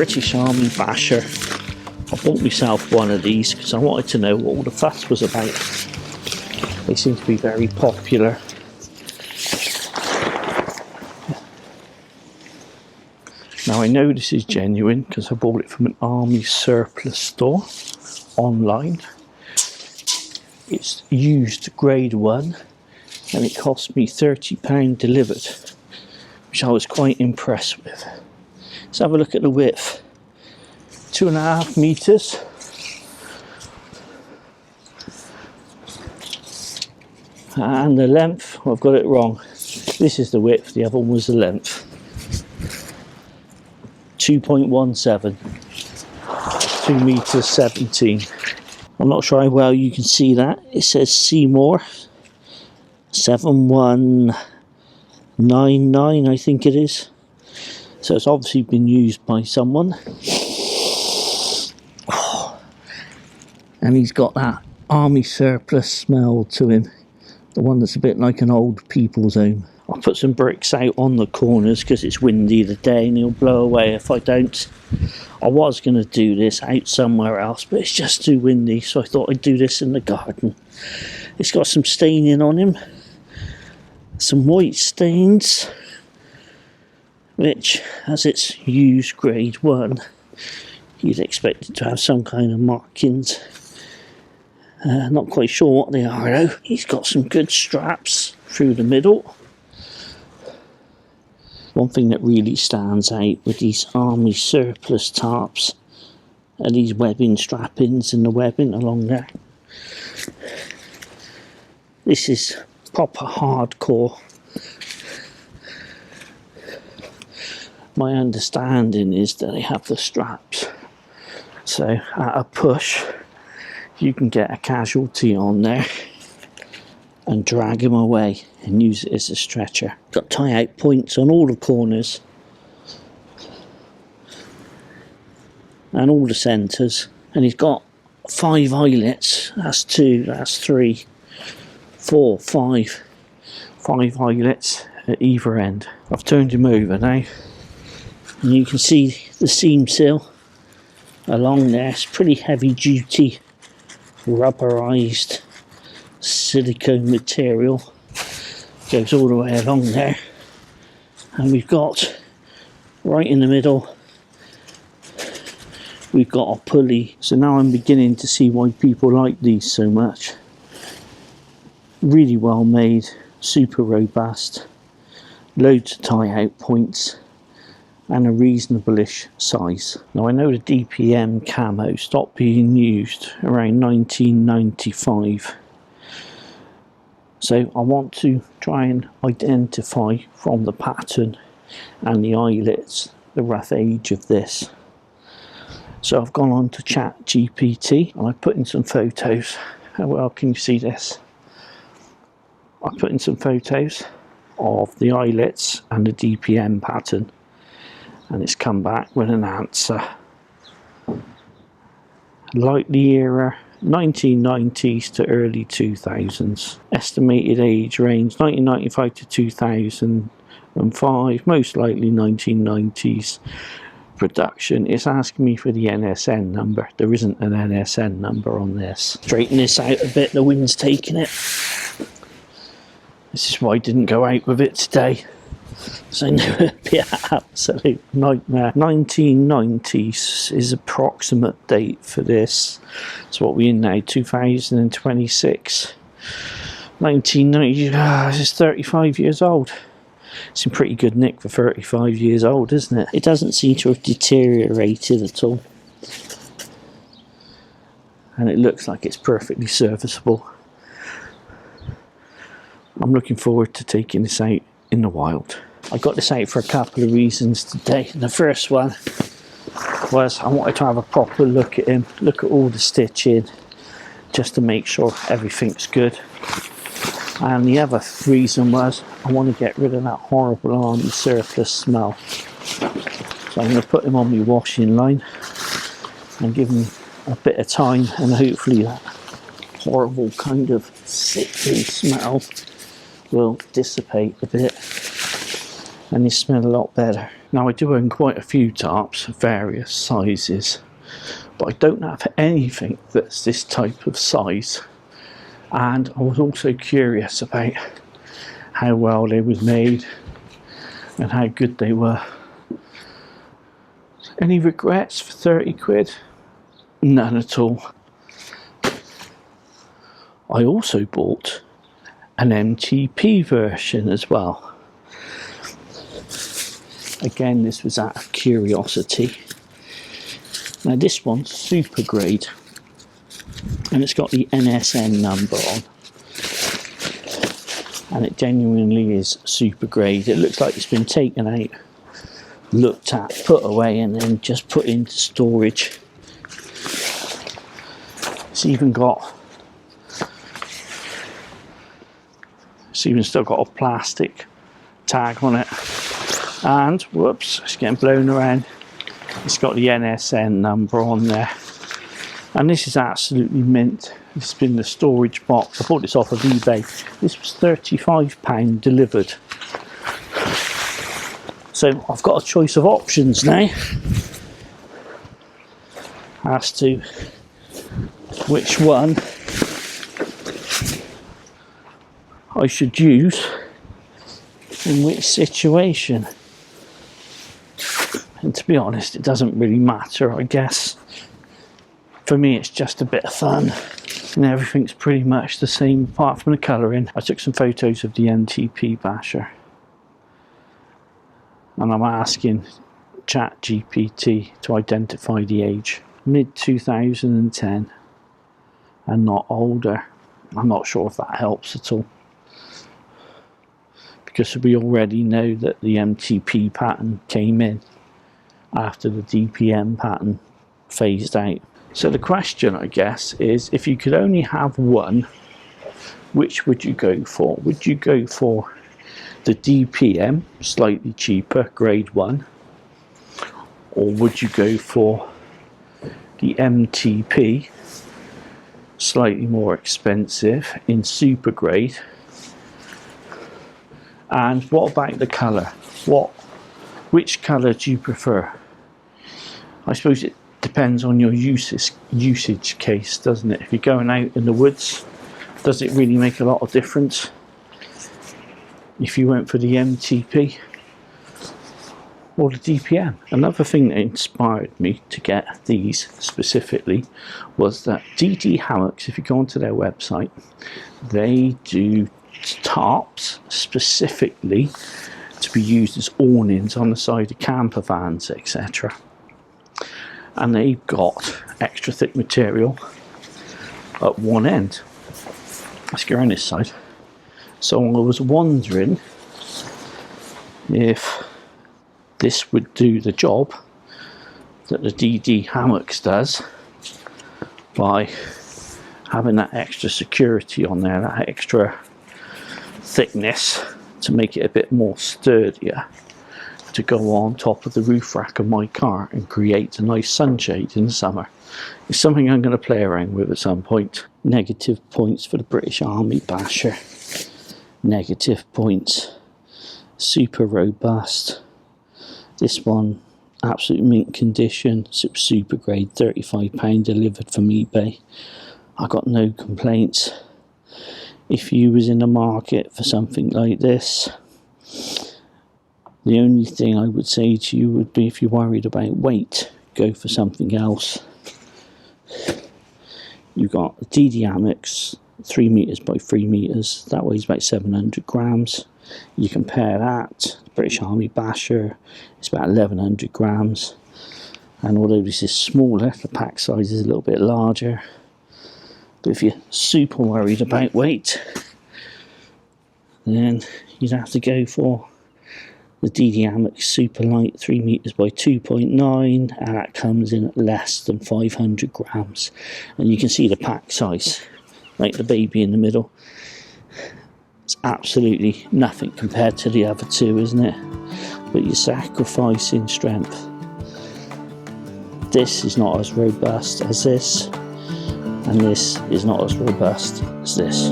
British Army Basha. I bought myself one of these because I wanted to know what all the fuss was about. They seem to be very popular. Now I know this is genuine because I bought it from an army surplus store online. It's used grade 1 and it cost me £30 delivered, which I was quite impressed with. Let's have a look at the width. 2.5 meters. And the length, well, I've got it wrong. This is the width, the other one was the length. 2.17. 2 meters 17. I'm not sure how well you can see that. It says Seymour 7199, I think it is. So it's obviously been used by someone. And he's got that army surplus smell to him. The one that's a bit like an old people's home. I'll put some bricks out on the corners because it's windy today and he'll blow away if I don't. I was going to do this out somewhere else, but it's just too windy, so I thought I'd do this in the garden. It's got some staining on him. Some white stains, which, as it's used grade 1, you'd expect it to have some kind of markings. Not quite sure what they are though. He's got some good straps through the middle. One thing that really stands out with these army surplus tarps are these webbing strappings and the webbing along there. This is proper hardcore. My understanding is that they have the straps, so at a push you can get a casualty on there and drag him away and use it as a stretcher. Got tie out points on all the corners and all the centres, and he's got 5 eyelets. That's 2, that's 3, 4, 5 eyelets at either end. I've turned him over now and you can see the seam seal along there. It's pretty heavy duty rubberized silicone material, goes all the way along there, and we've got right in the middle we've got a pulley. So now I'm beginning to see why people like these so much. Really well made, super robust, loads of tie out points and a reasonable-ish size. Now I know the DPM camo stopped being used around 1995, so I want to try and identify from the pattern and the eyelets the rough age of this. So I've gone on to ChatGPT and I've put in some photos. How well can you see this? I've put in some photos of the eyelets and the DPM pattern, and it's come back with an answer. Likely era 1990s to early 2000s. Estimated age range 1995 to 2005, most likely 1990s. Production. It's asking me for the NSN number. There isn't an NSN number on this. Straighten this out a bit, the wind's taking it. This is why I didn't go out with it today. So I know it'd be an absolute nightmare. 1990s is approximate date for this. So what we're in now, 2026. 1990, this is 35 years old. It's in pretty good nick for 35 years old, isn't it? It doesn't seem to have deteriorated at all. And it looks like it's perfectly serviceable. I'm looking forward to taking this out in the wild. I got this out for a couple of reasons today. The first one was I wanted to have a proper look at him, look at all the stitching, just to make sure everything's good. And the other reason was I want to get rid of that horrible army surplus smell. So I'm going to put him on my washing line and give him a bit of time, and hopefully that horrible kind of sickly smell will dissipate a bit. and they smell a lot better. Now I do own quite a few tarps of various sizes, but I don't have anything that's this type of size, and I was also curious about how well they was made and how good they were. Any regrets for 30 quid? None at all. I also bought an MTP version as well. Again, this was out of curiosity. Now this one's Supergrade, and it's got the NSN number on, and it genuinely is Supergrade. It looks like it's been taken out, looked at, put away, and then just put into storage. It's even still got a plastic tag on it, and whoops, it's getting blown around. It's got the NSN number on there, and this is absolutely mint. This has been the storage box. I bought this off of eBay. This was £35 delivered. So I've got a choice of options now as to which one I should use in which situation. And to be honest, it doesn't really matter, I guess. For me, it's just a bit of fun, and everything's pretty much the same apart from the colouring. I took some photos of the NTP basher, and I'm asking ChatGPT to identify the age. Mid-2010 and not older. I'm not sure if that helps at all, because we already know that the MTP pattern came in after the DPM pattern phased out. So the question, I guess, is if you could only have one, which would you go for? Would you go for the DPM, slightly cheaper, grade 1, or would you go for the MTP, slightly more expensive, in Supergrade? And what about the colour? Which colour do you prefer? I suppose it depends on your usage case, doesn't it? If you're going out in the woods, does it really make a lot of difference if you went for the MTP or the DPM? Another thing that inspired me to get these specifically was that DD Hammocks, if you go onto their website, they do tarps specifically to be used as awnings on the side of camper vans, etc. And they've got extra thick material at one end. Let's go around this side. So I was wondering if this would do the job that the DD Hammocks does by having that extra security on there, that extra thickness to make it a bit more sturdier, to go on top of the roof rack of my car and create a nice sunshade in the summer. It's something I'm going to play around with at some point. Negative points for the British Army Basha. Negative points. Super robust. This one, absolute mint condition. Supergrade, £35 delivered from eBay. I got no complaints. If you was in the market for something like this, the only thing I would say to you would be, if you're worried about weight, go for something else. You've got the DD Hammocks, 3 meters by 3 meters, that weighs about 700 grams. You compare that to the British Army Basha, it's about 1100 grams. And although this is smaller, the pack size is a little bit larger. But if you're super worried about weight, then you'd have to go for the DD Hammocks Super Light, 3 meters by 2.9, and that comes in at less than 500 grams. And you can see the pack size, like the baby in the middle. It's absolutely nothing compared to the other two, isn't it? But you're sacrificing strength. This is not as robust as this, and this is not as robust as this.